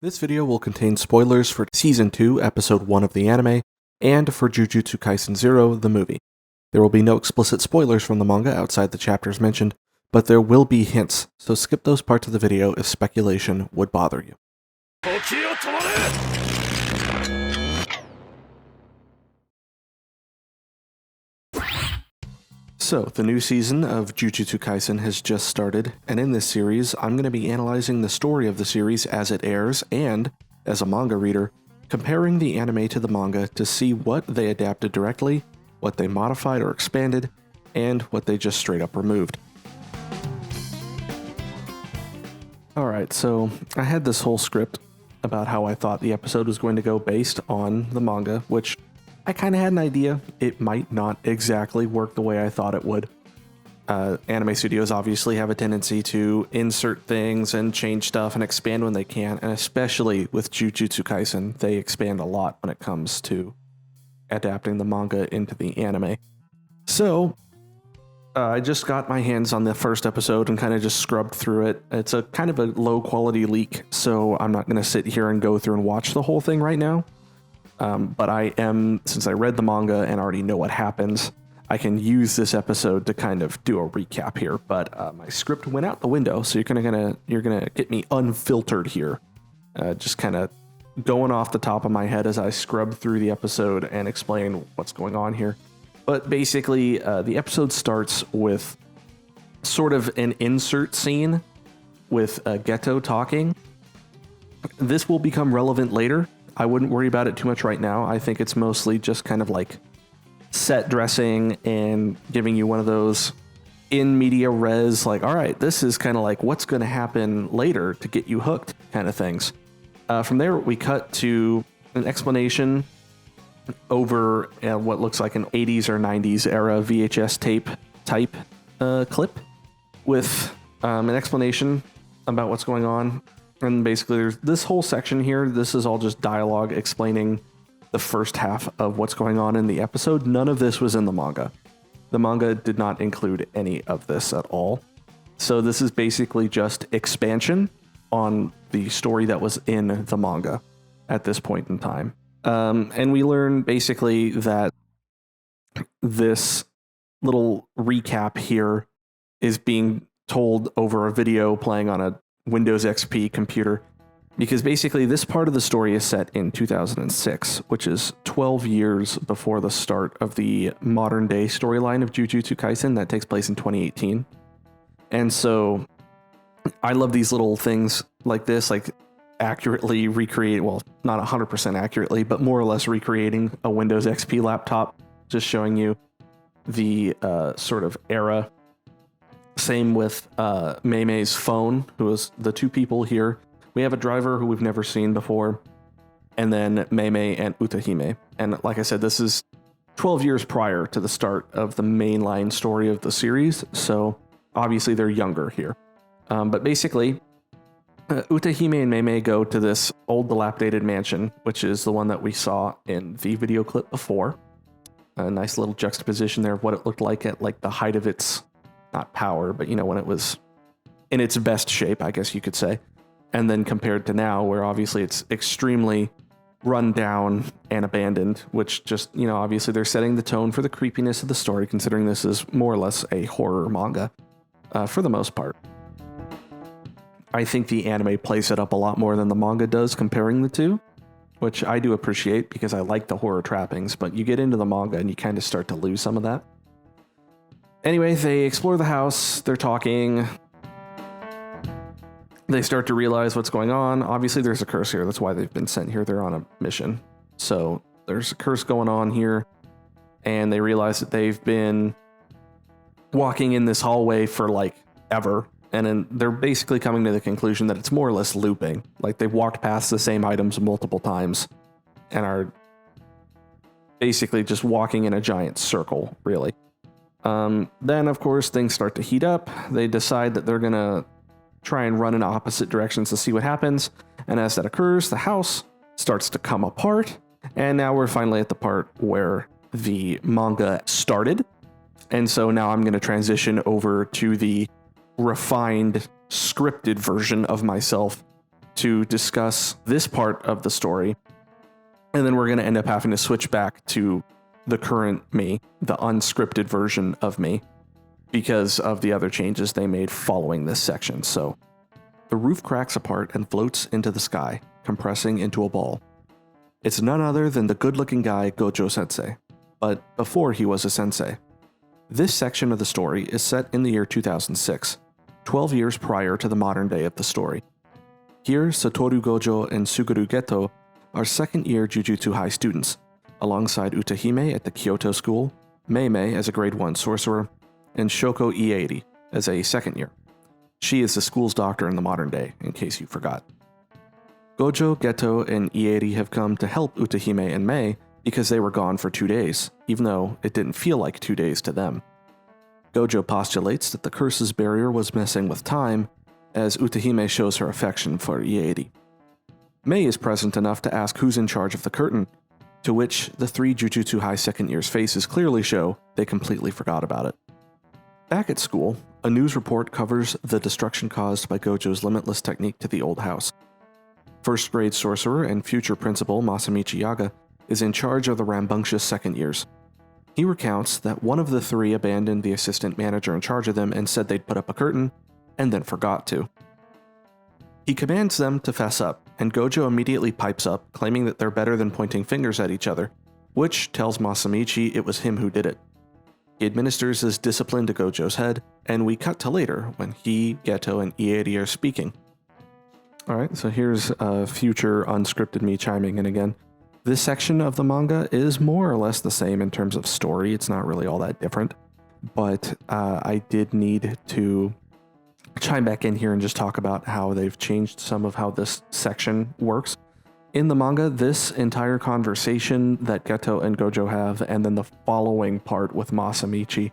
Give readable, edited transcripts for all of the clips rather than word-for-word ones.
This video will contain spoilers for Season 2, Episode 1 of the anime, and for Jujutsu Kaisen 0, the movie. There will be no explicit spoilers from the manga outside the chapters mentioned, but there will be hints, so skip those parts of the video if speculation would bother you. So, the new season of Jujutsu Kaisen has just started, and in this series, I'm going to be analyzing the story of the series as it airs, and, as a manga reader, comparing the anime to the manga to see what they adapted directly, what they modified or expanded, and what they just straight up removed. Alright, so I had this whole script about how I thought the episode was going to go based on the manga, which I kind of had an idea it might not exactly work the way I thought it would. Anime studios obviously have a tendency to insert things and change stuff and expand when they can, and especially with Jujutsu Kaisen, they expand a lot when it comes to adapting the manga into the anime. So, I just got my hands on the first episode and kind of just scrubbed through it. It's a kind of a low quality leak, so I'm not going to sit here and go through and watch the whole thing right now. But I am, since I read the manga and already know what happens, I can use this episode to kind of do a recap here. But my script went out the window, so you're gonna get me unfiltered here, just kind of going off the top of my head as I scrub through the episode and explain what's going on here. But basically, the episode starts with sort of an insert scene with Geto talking. This will become relevant later. I wouldn't worry about it too much right now. I think it's mostly just kind of like set dressing and giving you one of those in media res, like, all right, this is kind of like what's going to happen later to get you hooked kind of things. From there, we cut to an explanation over what looks like an 80s or 90s era VHS tape type clip with an explanation about what's going on. And basically, there's this whole section here. This is all just dialogue explaining the first half of what's going on in the episode. None of this was in the manga. The manga did not include any of this at all. So this is basically just expansion on the story that was in the manga at this point in time. And we learn basically that this little recap here is being told over a video playing on a Windows XP computer, because basically this part of the story is set in 2006, which is 12 years before the start of the modern day storyline of Jujutsu Kaisen that takes place in 2018. And so I love these little things like this, like accurately recreate, well, not 100% accurately, but more or less recreating a Windows XP laptop, just showing you the sort of era. Same with Mei's phone, who is the two people here. We have a driver who we've never seen before, and then Mei and Utahime. And like I said, this is 12 years prior to the start of the mainline story of the series, so obviously they're younger here. But basically, Utahime and Mei go to this old dilapidated mansion, which is the one that we saw in the video clip before. A nice little juxtaposition there of what it looked like at like the height of its, not power, but, you know, when it was in its best shape, I guess you could say. And then compared to now, where obviously it's extremely run down and abandoned, which just, you know, obviously they're setting the tone for the creepiness of the story, considering this is more or less a horror manga for the most part. I think the anime plays it up a lot more than the manga does comparing the two, which I do appreciate because I like the horror trappings, but you get into the manga and you kind of start to lose some of that. Anyway, they explore the house, they're talking, they start to realize what's going on. Obviously, there's a curse here, that's why they've been sent here, they're on a mission. So, there's a curse going on here, and they realize that they've been walking in this hallway for, like, ever, and then they're basically coming to the conclusion that it's more or less looping. Like, they've walked past the same items multiple times, and are basically just walking in a giant circle, really. Then, of course, things start to heat up. They decide that they're going to try and run in opposite directions to see what happens. And as that occurs, the house starts to come apart. And now we're finally at the part where the manga started. And so now I'm going to transition over to the refined, scripted version of myself to discuss this part of the story, and then we're going to end up having to switch back to the current me, the unscripted version of me, because of the other changes they made following this section. So the roof cracks apart and floats into the sky, compressing into a ball. It's none other than the good-looking guy Gojo Sensei, but before he was a sensei. This section of the story is set in the year 2006, 12 years prior to the modern day of the story. Here, Satoru Gojo and Suguru Geto are second-year Jujutsu High students, alongside Utahime at the Kyoto School, Meimei as a grade 1 sorcerer, and Shoko Ieri as a second year. She is the school's doctor in the modern day, in case you forgot. Gojo, Geto, and Ieri have come to help Utahime and Mei because they were gone for 2 days, even though it didn't feel like 2 days to them. Gojo postulates that the curse's barrier was messing with time, as Utahime shows her affection for Ieri. Mei is present enough to ask who's in charge of the curtain, to which the 3 Jujutsu High second years' faces clearly show they completely forgot about it. Back at school, a news report covers the destruction caused by Gojo's limitless technique to the old house. First grade sorcerer and future principal Masamichi Yaga is in charge of the rambunctious second years. He recounts that one of the 3 abandoned the assistant manager in charge of them and said they'd put up a curtain, and then forgot to. He commands them to fess up, and Gojo immediately pipes up, claiming that they're better than pointing fingers at each other, which tells Masamichi it was him who did it. He administers his discipline to Gojo's head, and we cut to later when he, Geto, and Ieri are speaking. Alright, so here's future unscripted me chiming in again. This section of the manga is more or less the same in terms of story. It's not really all that different, but I did need to chime back in here and just talk about how they've changed some of how this section works. In the manga, this entire conversation that Geto and Gojo have, and then the following part with Masamichi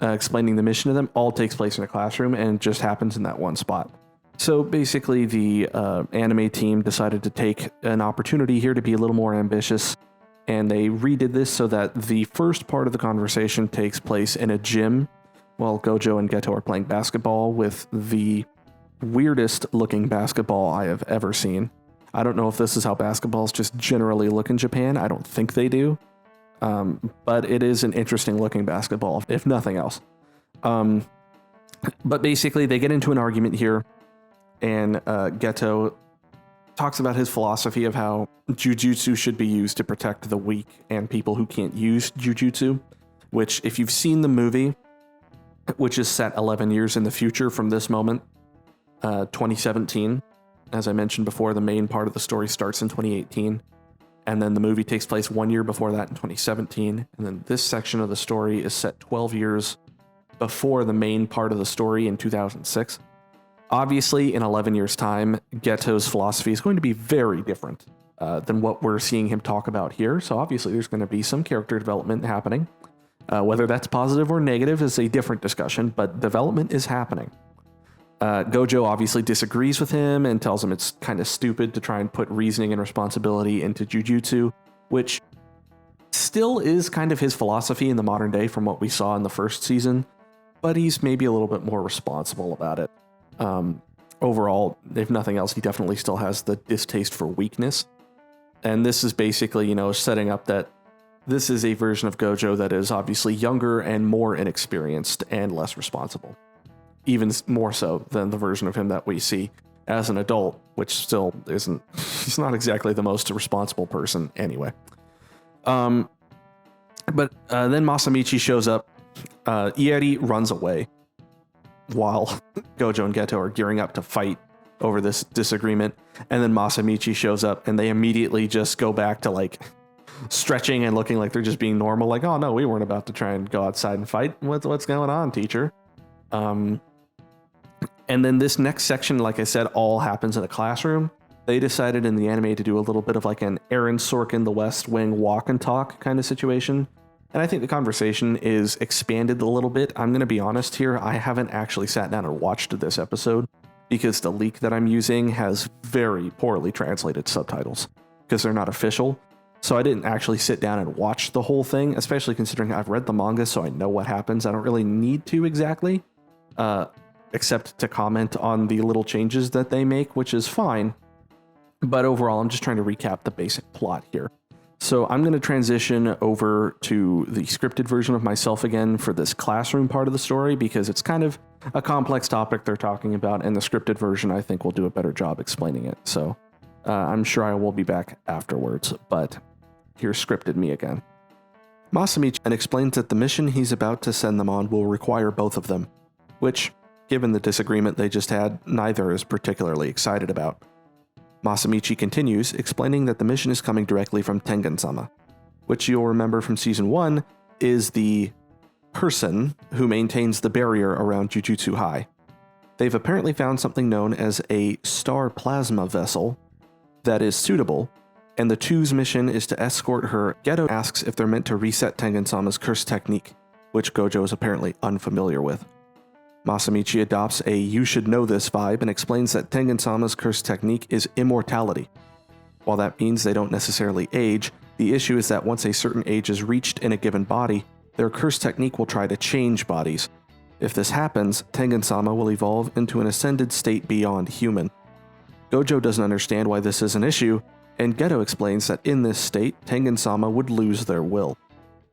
explaining the mission to them, all takes place in a classroom and just happens in that one spot. So basically, the anime team decided to take an opportunity here to be a little more ambitious, and they redid this so that the first part of the conversation takes place in a gym while Gojo and Geto are playing basketball with the weirdest looking basketball I have ever seen. I don't know if this is how basketballs just generally look in Japan. I don't think they do. But it is an interesting looking basketball, if nothing else. But basically, they get into an argument here, and Geto talks about his philosophy of how Jujutsu should be used to protect the weak and people who can't use Jujutsu, which, if you've seen the movie, which is set 11 years in the future from this moment, 2017, as I mentioned before, the main part of the story starts in 2018, and then the movie takes place 1 year before that in 2017, and then this section of the story is set 12 years before the main part of the story in 2006. Obviously, in 11 years' time, Geto's philosophy is going to be very different than what we're seeing him talk about here, so obviously there's going to be some character development happening. Whether that's positive or negative is a different discussion, but development is happening. Gojo obviously disagrees with him and tells him it's kind of stupid to try and put reasoning and responsibility into Jujutsu, which still is kind of his philosophy in the modern day from what we saw in the first season, but he's maybe a little bit more responsible about it. Overall, if nothing else, he definitely still has the distaste for weakness. And this is basically, setting up that this is a version of Gojo that is obviously younger and more inexperienced and less responsible. Even more so than the version of him that we see as an adult, which still isn't, he's not exactly the most responsible person anyway. But then Masamichi shows up. Ieri runs away while Gojo and Geto are gearing up to fight over this disagreement. And then Masamichi shows up and they immediately just go back to stretching and looking like they're just being normal. Like, oh no, we weren't about to try and go outside and fight. What's going on, teacher? And then this next section, like I said, all happens in a classroom. They decided in the anime to do a little bit of an Aaron Sorkin, The West Wing walk and talk kind of situation. And I think the conversation is expanded a little bit. I'm going to be honest here. I haven't actually sat down and watched this episode because the leak that I'm using has very poorly translated subtitles because they're not official. So I didn't actually sit down and watch the whole thing, especially considering I've read the manga, so I know what happens. I don't really need to exactly, except to comment on the little changes that they make, which is fine. But overall, I'm just trying to recap the basic plot here. So I'm going to transition over to the scripted version of myself again for this classroom part of the story, because it's kind of a complex topic they're talking about, and the scripted version I think will do a better job explaining it. So I'm sure I will be back afterwards, but here's scripted me again. Masamichi explains that the mission he's about to send them on will require both of them, which, given the disagreement they just had, neither is particularly excited about. Masamichi continues, explaining that the mission is coming directly from Tengen-sama, which you'll remember from Season 1 is the person who maintains the barrier around Jujutsu High. They've apparently found something known as a star plasma vessel that is suitable, and the two's mission is to escort her. Geto asks if they're meant to reset Tengen-sama's curse technique, which Gojo is apparently unfamiliar with. Masamichi adopts a "you should know this" vibe and explains that Tengen-sama's curse technique is immortality. While that means they don't necessarily age, the issue is that once a certain age is reached in a given body, their curse technique will try to change bodies. If this happens, Tengen-sama will evolve into an ascended state beyond human. Gojo doesn't understand why this is an issue, and Geto explains that in this state, Tengen-sama would lose their will.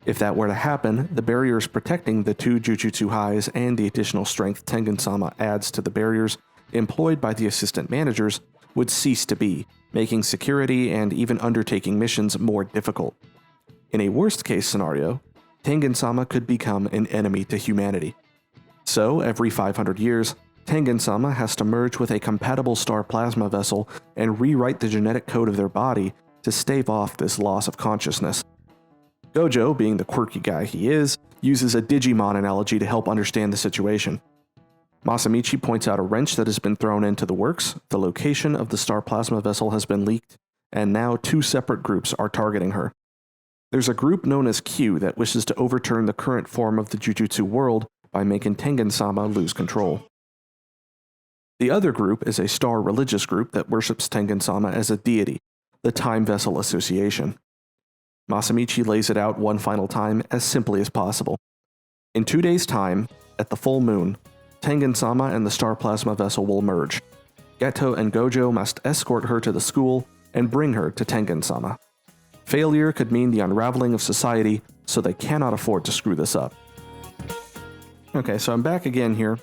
If that were to happen, the barriers protecting the two Jujutsu Highs and the additional strength Tengen-sama adds to the barriers employed by the assistant managers would cease to be, making security and even undertaking missions more difficult. In a worst-case scenario, Tengen-sama could become an enemy to humanity. So, every 500 years, Tengen-sama has to merge with a compatible star plasma vessel and rewrite the genetic code of their body to stave off this loss of consciousness. Gojo, being the quirky guy he is, uses a Digimon analogy to help understand the situation. Masamichi points out a wrench that has been thrown into the works, the location of the star plasma vessel has been leaked, and now two separate groups are targeting her. There's a group known as Q that wishes to overturn the current form of the Jujutsu world by making Tengen-sama lose control. The other group is a star religious group that worships Tengen-sama as a deity, the Time Vessel Association. Masamichi lays it out one final time as simply as possible. In 2 days' time, at the full moon, Tengen-sama and the star plasma vessel will merge. Geto and Gojo must escort her to the school and bring her to Tengen-sama. Failure could mean the unraveling of society, so they cannot afford to screw this up. Okay, so I'm back again here,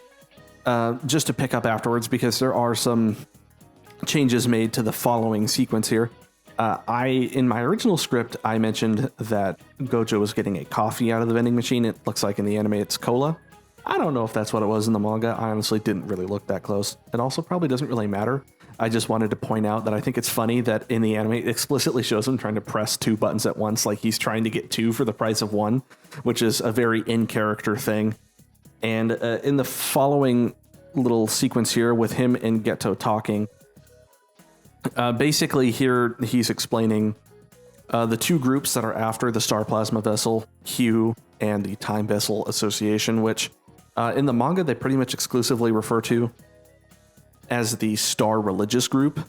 just to pick up afterwards because there are some changes made to the following sequence here. In my original script, I mentioned that Gojo was getting a coffee out of the vending machine. It looks like in the anime it's cola. I don't know if that's what it was in the manga. I honestly didn't really look that close. It also probably doesn't really matter. I just wanted to point out that I think it's funny that in the anime it explicitly shows him trying to press two buttons at once, like he's trying to get two for the price of one, which is a very in-character thing. And in the following little sequence here with him and Geto talking, basically here he's explaining the two groups that are after the Star Plasma Vessel, Q, and the Time Vessel Association, which in the manga they pretty much exclusively refer to as the Star Religious Group.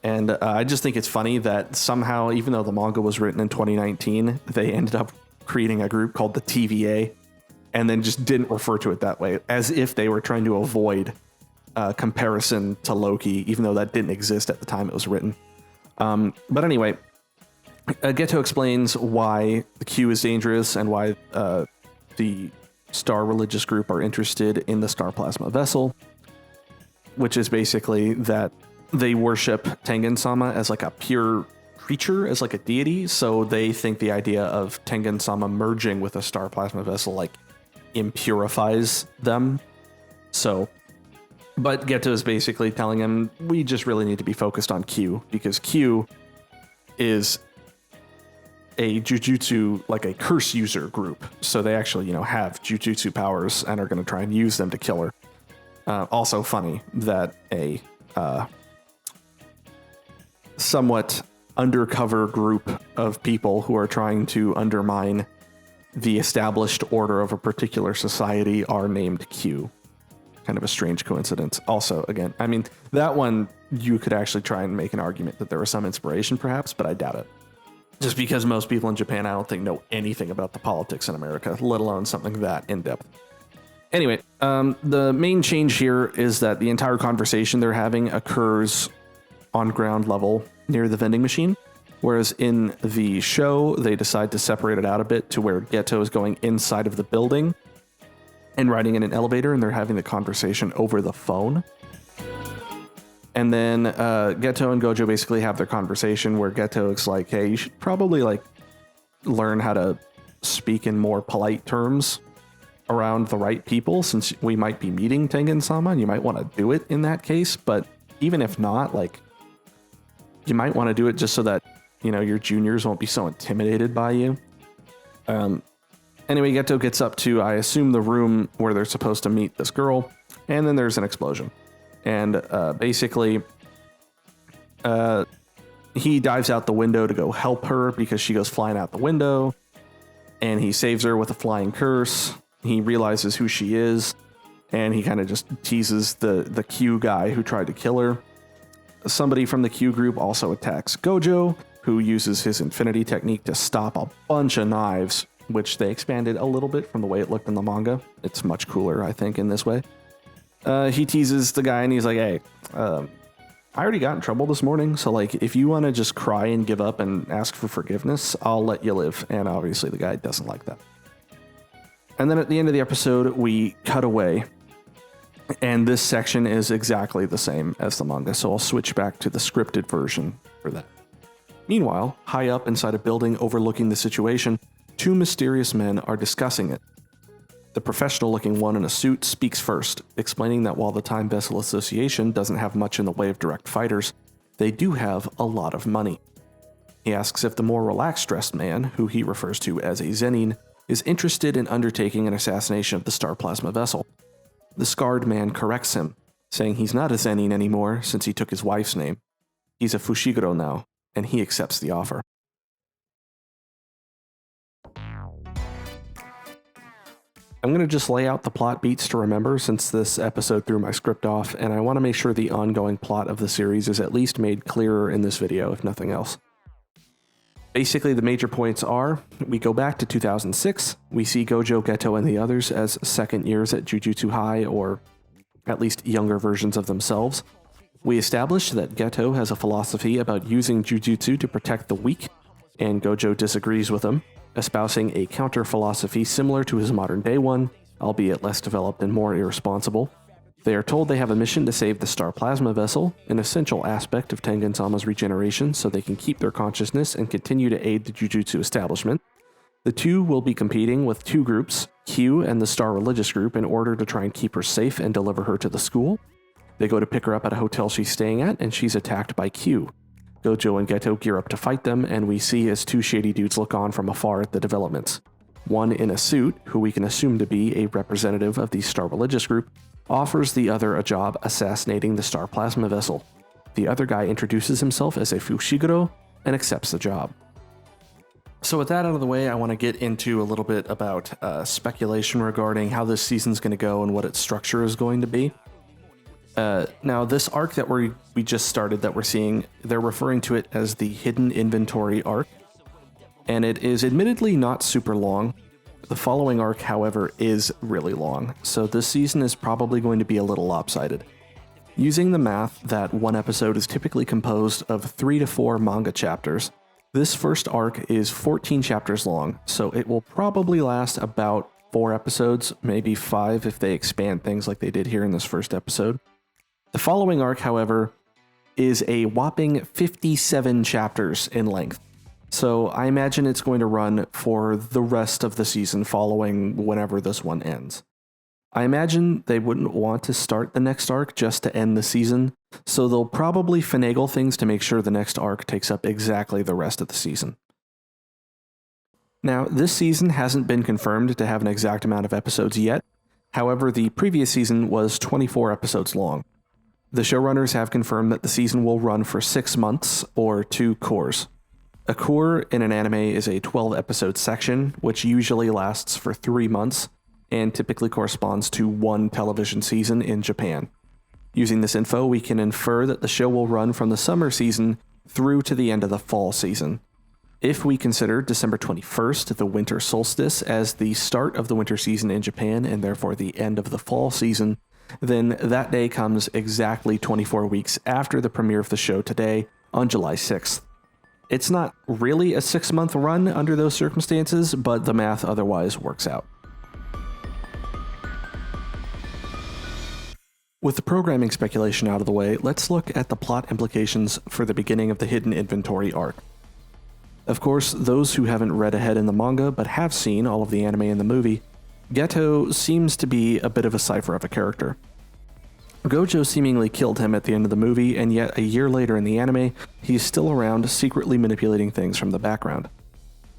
And I just think it's funny that somehow, even though the manga was written in 2019, they ended up creating a group called the TVA and then just didn't refer to it that way, as if they were trying to avoid comparison to Loki, even though that didn't exist at the time it was written. But anyway, Geto explains why the Q is dangerous and why the Star Religious Group are interested in the Star Plasma Vessel, which is basically that they worship Tengen-sama as like a pure creature, as like a deity, so they think the idea of Tengen-sama merging with a Star Plasma Vessel like impurifies them. So, but Geto is basically telling him, we just really need to be focused on Q, because Q is a Jujutsu, like a curse user group. So they actually, have Jujutsu powers and are going to try and use them to kill her. Also funny that a somewhat undercover group of people who are trying to undermine the established order of a particular society are named Q. Kind of a strange coincidence. Also, again, I mean, that one, you could actually try and make an argument that there was some inspiration perhaps, but I doubt it. Just because most people in Japan, I don't think, know anything about the politics in America, let alone something that in-depth. Anyway, the main change here is that the entire conversation they're having occurs on ground level near the vending machine. Whereas in the show, they decide to separate it out a bit to where Geto is going inside of the building and riding in an elevator, and they're having the conversation over the phone. And then Geto and Gojo basically have their conversation where Geto is like, hey, you should probably like learn how to speak in more polite terms around the right people, since we might be meeting Tengen-sama, and you might want to do it in that case. But even if not, like, you might want to do it just so that, you know, your juniors won't be so intimidated by you. Anyway, Geto gets up to, I assume, the room where they're supposed to meet this girl, and then there's an explosion. And basically, he dives out the window to go help her because she goes flying out the window, and he saves her with a flying curse. He realizes who she is, and he kind of just teases the Q guy who tried to kill her. Somebody from the Q group also attacks Gojo, who uses his infinity technique to stop a bunch of knives, which they expanded a little bit from the way it looked in the manga. It's much cooler, I think, in this way. He teases the guy, and he's like, hey, I already got in trouble this morning, so like, if you want to just cry and give up and ask for forgiveness, I'll let you live. And obviously the guy doesn't like that. And then at the end of the episode, we cut away, and this section is exactly the same as the manga, so I'll switch back to the scripted version for that. Meanwhile, high up inside a building overlooking the situation, two mysterious men are discussing it. The professional-looking one in a suit speaks first, explaining that while the Time Vessel Association doesn't have much in the way of direct fighters, they do have a lot of money. He asks if the more relaxed-dressed man, who he refers to as a Zenin, is interested in undertaking an assassination of the Star Plasma Vessel. The scarred man corrects him, saying he's not a Zenin anymore since he took his wife's name. He's a Fushiguro now, and he accepts the offer. I'm going to just lay out the plot beats to remember, since this episode threw my script off, and I want to make sure the ongoing plot of the series is at least made clearer in this video, if nothing else. Basically, the major points are, we go back to 2006, we see Gojo, Geto, and the others as second years at Jujutsu High, or at least younger versions of themselves. We established that Geto has a philosophy about using Jujutsu to protect the weak, and Gojo disagrees with him, espousing a counter-philosophy similar to his modern-day one, albeit less developed and more irresponsible. They are told they have a mission to save the Star Plasma Vessel, an essential aspect of Tengen-sama's regeneration so they can keep their consciousness and continue to aid the Jujutsu establishment. The two will be competing with two groups, Q and the Star Religious Group, in order to try and keep her safe and deliver her to the school. They go to pick her up at a hotel she's staying at, and she's attacked by Q. Gojo and Geto gear up to fight them, and we see as two shady dudes look on from afar at the developments. One in a suit, who we can assume to be a representative of the Star Religious Group, offers the other a job assassinating the Star Plasma Vessel. The other guy introduces himself as a Fushiguro and accepts the job. So with that out of the way, I want to get into a little bit about speculation regarding how this season's going to go and what its structure is going to be. Now, this arc that we just started that we're seeing, they're referring to it as the Hidden Inventory arc, and it is admittedly not super long. The following arc, however, is really long, so this season is probably going to be a little lopsided. Using the math that one episode is typically composed of 3 to 4 manga chapters, this first arc is 14 chapters long, so it will probably last about 4 episodes, maybe 5 if they expand things like they did here in this first episode. The following arc, however, is a whopping 57 chapters in length. So I imagine it's going to run for the rest of the season following whenever this one ends. I imagine they wouldn't want to start the next arc just to end the season, so they'll probably finagle things to make sure the next arc takes up exactly the rest of the season. Now, this season hasn't been confirmed to have an exact amount of episodes yet. However, the previous season was 24 episodes long. The showrunners have confirmed that the season will run for 6 months, or 2 cours. A cour in an anime is a 12-episode section, which usually lasts for 3 months, and typically corresponds to 1 television season in Japan. Using this info, we can infer that the show will run from the summer season through to the end of the fall season. If we consider December 21st, the winter solstice, as the start of the winter season in Japan and therefore the end of the fall season, then that day comes exactly 24 weeks after the premiere of the show today on July 6th. It's not really a 6-month run under those circumstances, but the math otherwise works out. With the programming speculation out of the way, let's look at the plot implications for the beginning of the Hidden Inventory arc. Of course, those who haven't read ahead in the manga but have seen all of the anime in the movie, Geto seems to be a bit of a cipher of a character. Gojo seemingly killed him at the end of the movie, and yet a year later in the anime, he's still around, secretly manipulating things from the background.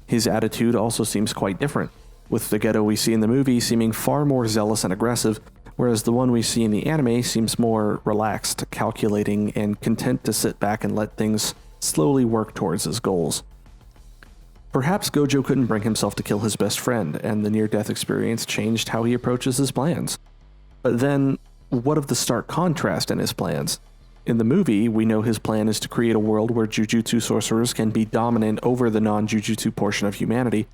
His attitude also seems quite different, with the Geto we see in the movie seeming far more zealous and aggressive, whereas the one we see in the anime seems more relaxed, calculating, and content to sit back and let things slowly work towards his goals. Perhaps Gojo couldn't bring himself to kill his best friend, and the near-death experience changed how he approaches his plans. But then, what of the stark contrast in his plans? In the movie, we know his plan is to create a world where Jujutsu sorcerers can be dominant over the non-Jujutsu portion of humanity,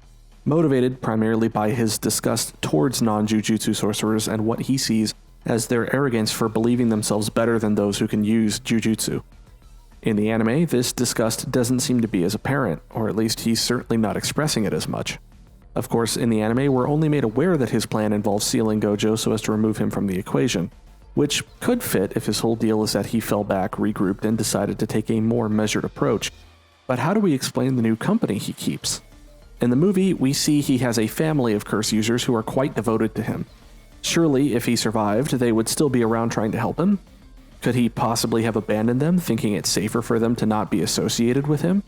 motivated primarily by his disgust towards non-Jujutsu sorcerers and what he sees as their arrogance for believing themselves better than those who can use Jujutsu. In the anime, this disgust doesn't seem to be as apparent, or at least he's certainly not expressing it as much. Of course, in the anime, we're only made aware that his plan involves sealing Gojo so as to remove him from the equation, which could fit if his whole deal is that he fell back, regrouped, and decided to take a more measured approach. But how do we explain the new company he keeps? In the movie, we see he has a family of curse users who are quite devoted to him. Surely, if he survived, they would still be around trying to help him? Could he possibly have abandoned them, thinking it safer for them to not be associated with him?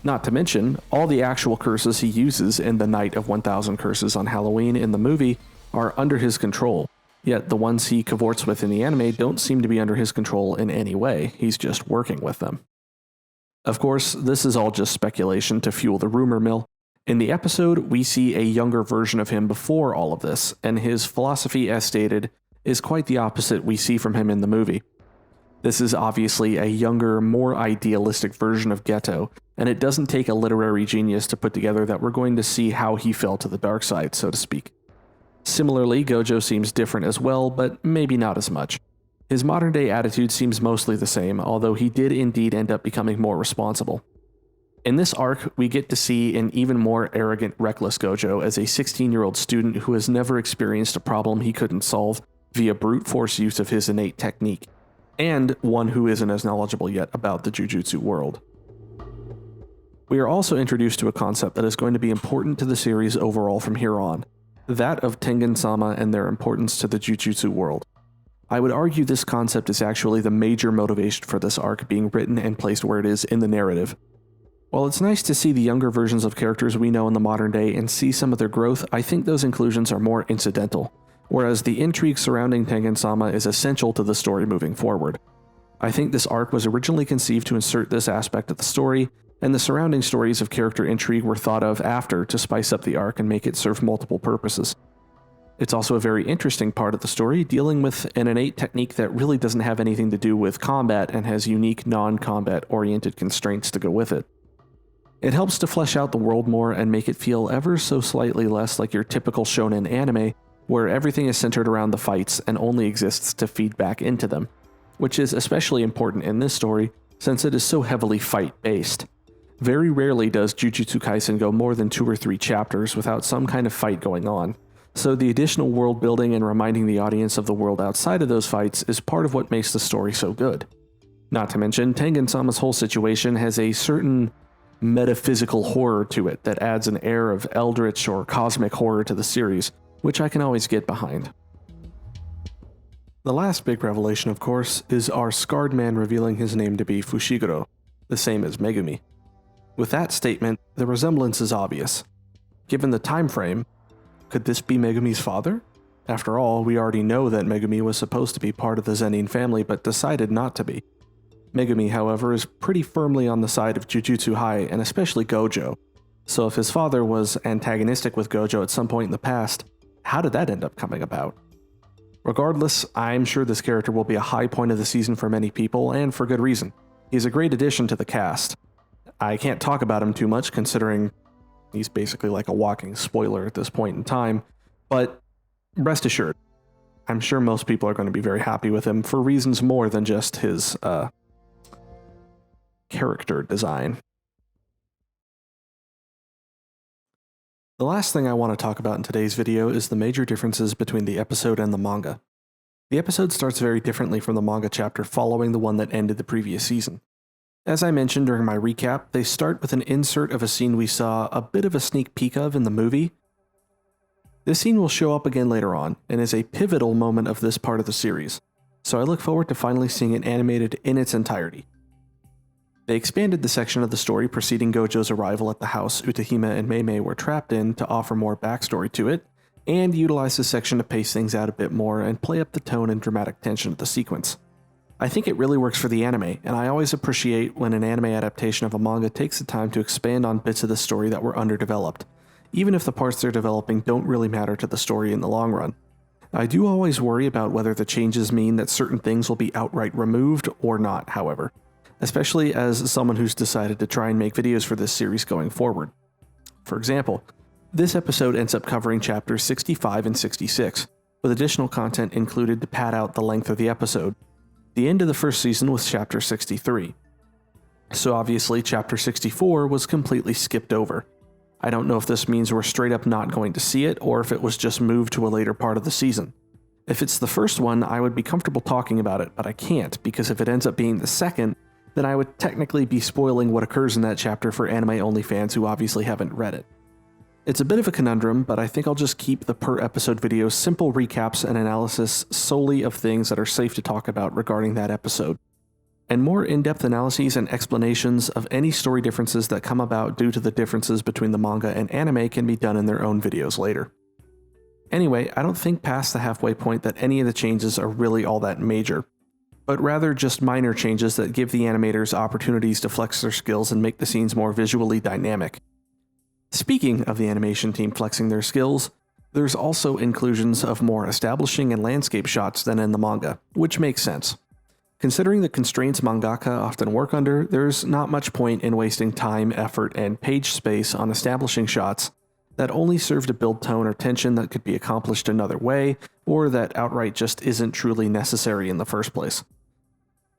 Not to mention, all the actual curses he uses in the Night of 1000 Curses on Halloween in the movie are under his control, yet the ones he cavorts with in the anime don't seem to be under his control in any way, he's just working with them. Of course, this is all just speculation to fuel the rumor mill. In the episode, we see a younger version of him before all of this, and his philosophy, as stated, is quite the opposite we see from him in the movie. This is obviously a younger, more idealistic version of Geto, and it doesn't take a literary genius to put together that we're going to see how he fell to the dark side, so to speak. Similarly, Gojo seems different as well, but maybe not as much. His modern-day attitude seems mostly the same, although he did indeed end up becoming more responsible. In this arc, we get to see an even more arrogant, reckless Gojo as a 16-year-old student who has never experienced a problem he couldn't solve via brute force use of his innate technique, and one who isn't as knowledgeable yet about the Jujutsu world. We are also introduced to a concept that is going to be important to the series overall from here on, that of Tengen-sama and their importance to the Jujutsu world. I would argue this concept is actually the major motivation for this arc being written and placed where it is in the narrative. While it's nice to see the younger versions of characters we know in the modern day and see some of their growth, I think those inclusions are more incidental, whereas the intrigue surrounding Tengen-sama is essential to the story moving forward. I think this arc was originally conceived to insert this aspect of the story, and the surrounding stories of character intrigue were thought of after to spice up the arc and make it serve multiple purposes. It's also a very interesting part of the story, dealing with an innate technique that really doesn't have anything to do with combat and has unique non-combat oriented constraints to go with it. It helps to flesh out the world more and make it feel ever so slightly less like your typical shonen anime, where everything is centered around the fights and only exists to feed back into them, which is especially important in this story since it is so heavily fight-based. Very rarely does Jujutsu Kaisen go more than 2 or 3 chapters without some kind of fight going on, so the additional world building and reminding the audience of the world outside of those fights is part of what makes the story so good. Not to mention, Tengen-sama's whole situation has a certain metaphysical horror to it that adds an air of eldritch or cosmic horror to the series, which I can always get behind. The last big revelation, of course, is our scarred man revealing his name to be Fushiguro, the same as Megumi. With that statement, the resemblance is obvious. Given the time frame, could this be Megumi's father? After all, we already know that Megumi was supposed to be part of the Zenin family but decided not to be. Megumi, however, is pretty firmly on the side of Jujutsu High and especially Gojo, so if his father was antagonistic with Gojo at some point in the past, how did that end up coming about? Regardless, I'm sure this character will be a high point of the season for many people, and for good reason. He's a great addition to the cast. I can't talk about him too much considering he's basically like a walking spoiler at this point in time, but rest assured, I'm sure most people are going to be very happy with him for reasons more than just his character design. The last thing I want to talk about in today's video is the major differences between the episode and the manga. The episode starts very differently from the manga chapter following the one that ended the previous season. As I mentioned during my recap, they start with an insert of a scene we saw a bit of a sneak peek of in the movie. This scene will show up again later on, and is a pivotal moment of this part of the series, so I look forward to finally seeing it animated in its entirety. They expanded the section of the story preceding Gojo's arrival at the house Utahima and Mei were trapped in to offer more backstory to it, and utilized this section to pace things out a bit more and play up the tone and dramatic tension of the sequence. I think it really works for the anime, and I always appreciate when an anime adaptation of a manga takes the time to expand on bits of the story that were underdeveloped, even if the parts they're developing don't really matter to the story in the long run. I do always worry about whether the changes mean that certain things will be outright removed or not, however, especially as someone who's decided to try and make videos for this series going forward. For example, this episode ends up covering chapters 65 and 66, with additional content included to pad out the length of the episode. The end of the first season was chapter 63, so obviously chapter 64 was completely skipped over. I don't know if this means we're straight up not going to see it, or if it was just moved to a later part of the season. If it's the first one, I would be comfortable talking about it, but I can't, because if it ends up being the second, then I would technically be spoiling what occurs in that chapter for anime-only fans who obviously haven't read it. It's a bit of a conundrum, but I think I'll just keep the per-episode videos simple recaps and analysis solely of things that are safe to talk about regarding that episode, and more in-depth analyses and explanations of any story differences that come about due to the differences between the manga and anime can be done in their own videos later. Anyway, I don't think past the halfway point that any of the changes are really all that major, but rather just minor changes that give the animators opportunities to flex their skills and make the scenes more visually dynamic. Speaking of the animation team flexing their skills, there's also inclusions of more establishing and landscape shots than in the manga, which makes sense. Considering the constraints mangaka often work under, there's not much point in wasting time, effort, and page space on establishing shots that only serve to build tone or tension that could be accomplished another way, or that outright just isn't truly necessary in the first place.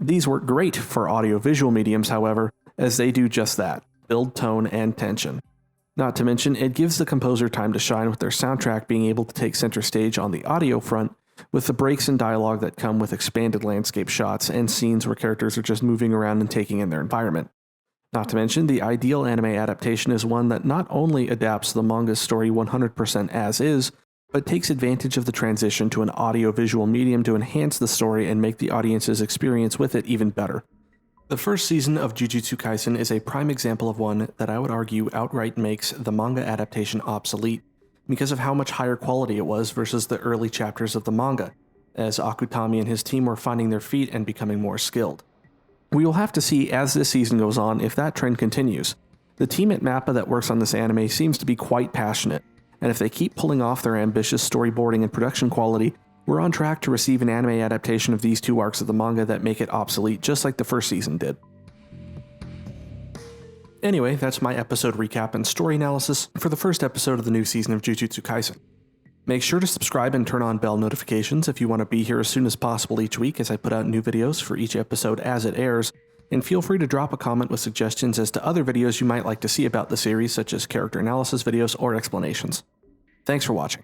These work great for audio-visual mediums, however, as they do just that, build tone and tension. Not to mention, it gives the composer time to shine with their soundtrack being able to take center stage on the audio front, with the breaks in dialogue that come with expanded landscape shots and scenes where characters are just moving around and taking in their environment. Not to mention, the ideal anime adaptation is one that not only adapts the manga's story 100% as is, but takes advantage of the transition to an audio-visual medium to enhance the story and make the audience's experience with it even better. The first season of Jujutsu Kaisen is a prime example of one that I would argue outright makes the manga adaptation obsolete, because of how much higher quality it was versus the early chapters of the manga, as Akutami and his team were finding their feet and becoming more skilled. We will have to see as this season goes on if that trend continues. The team at MAPPA that works on this anime seems to be quite passionate, and if they keep pulling off their ambitious storyboarding and production quality, we're on track to receive an anime adaptation of these two arcs of the manga that make it obsolete just like the first season did. Anyway, that's my episode recap and story analysis for the first episode of the new season of Jujutsu Kaisen. Make sure to subscribe and turn on bell notifications if you want to be here as soon as possible each week as I put out new videos for each episode as it airs, and feel free to drop a comment with suggestions as to other videos you might like to see about the series, such as character analysis videos or explanations. Thanks for watching.